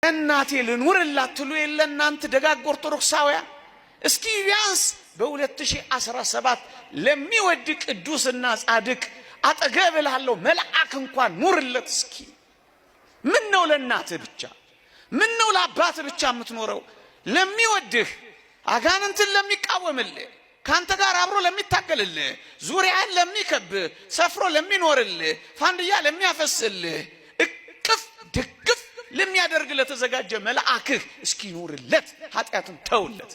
እናቴ ልኑርላት ትሉ የለ እናንተ ደጋግ ኦርቶዶክሳውያን? እስኪ ቢያንስ በ2017 ለሚወድ ቅዱስና ጻድቅ አጠገብ ላለው መልአክ እንኳን ኑርለት እስኪ። ምን ነው ለእናት ብቻ? ምን ነው ለአባት ብቻ የምትኖረው? ለሚወድህ አጋንንትን ለሚቃወምልህ ካንተ ጋር አብሮ ለሚታገልልህ ዙሪያን ለሚከብህ ሰፍሮ ለሚኖርልህ ፋንድያ ለሚያፈስልህ እቅፍ ድግፍ ለሚያደርግ ለተዘጋጀ መልአክህ እስኪ ኑርለት። ኃጢአቱን ተውለት።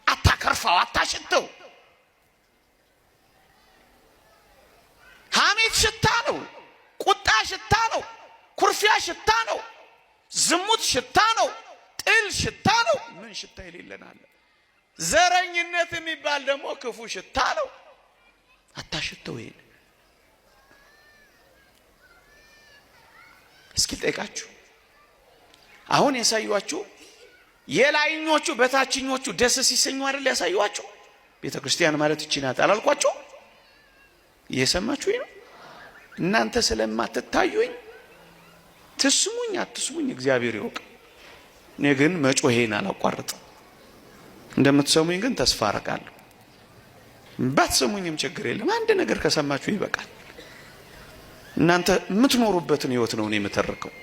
አታከርፋው፣ አታሽተው። ሐሜት ሽታ ነው፣ ቁጣ ሽታ ነው፣ ኩርፊያ ሽታ ነው፣ ዝሙት ሽታ ነው፣ ጥል ሽታ ነው። ምን ሽታ የሌለናል? ዘረኝነት የሚባል ደግሞ ክፉ ሽታ ነው። አታሽተው። ይሄን እስኪ ጠይቃችሁ አሁን ያሳዩዋችሁ የላይኞቹ በታችኞቹ ደስ ሲሰኙ አይደል ያሳዩዋችሁ? ቤተክርስቲያን ማለት እቺ ናት አላልኳችሁ? እየሰማችሁኝ ነው? እናንተ ስለማትታዩኝ ትስሙኝ አትስሙኝ እግዚአብሔር ይወቅ። እኔ ግን መጮሄን አላቋርጥም። እንደምትሰሙኝ ግን ተስፋ አደርጋለሁ። ባትሰሙኝም ችግር የለም። አንድ ነገር ከሰማችሁ ይበቃል። እናንተ የምትኖሩበትን ህይወት ነው እኔ የምተርከው።